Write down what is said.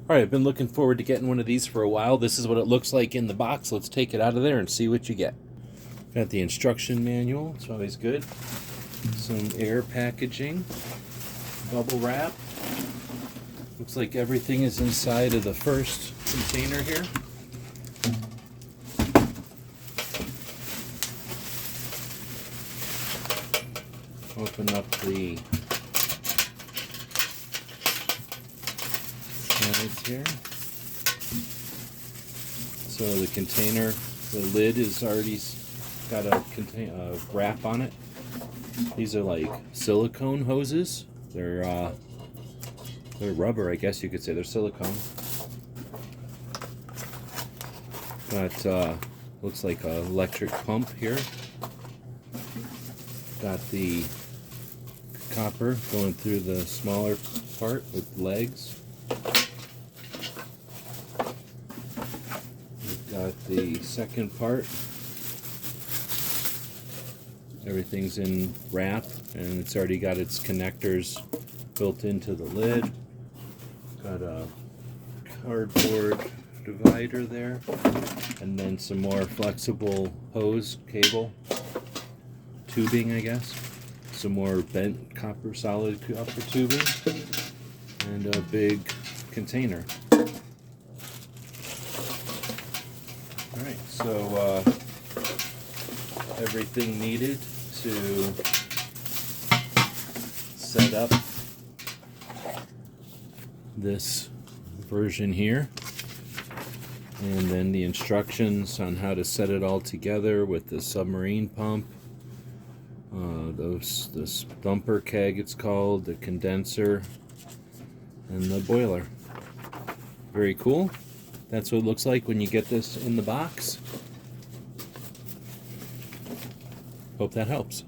Alright, I've been looking forward to getting one of these for a while. This is what it looks like in the box. Let's take it out of there and see what you get. Got the instruction manual. It's always good. Some air packaging. Bubble wrap. Looks like everything is inside of the first container here. Open up the sides here. So the container, the lid is already got a wrap on it. These are like silicone hoses. They're rubber, I guess you could say. They're silicone. Got looks like an electric pump here. Got the copper going through the smaller part with legs. We've got the second part. Everything's in wrap and it's already got its connectors built into the lid. Got a cardboard divider there, and then some more flexible hose cable, tubing, I guess. Some more bent copper, solid copper tubing, and a big container. Alright, so everything needed to set up this version here, and then the instructions on how to set it all together with the submarine pump, this thumper keg it's called, the condenser, and the boiler. Very cool. That's what it looks like when you get this in the box. Hope that helps.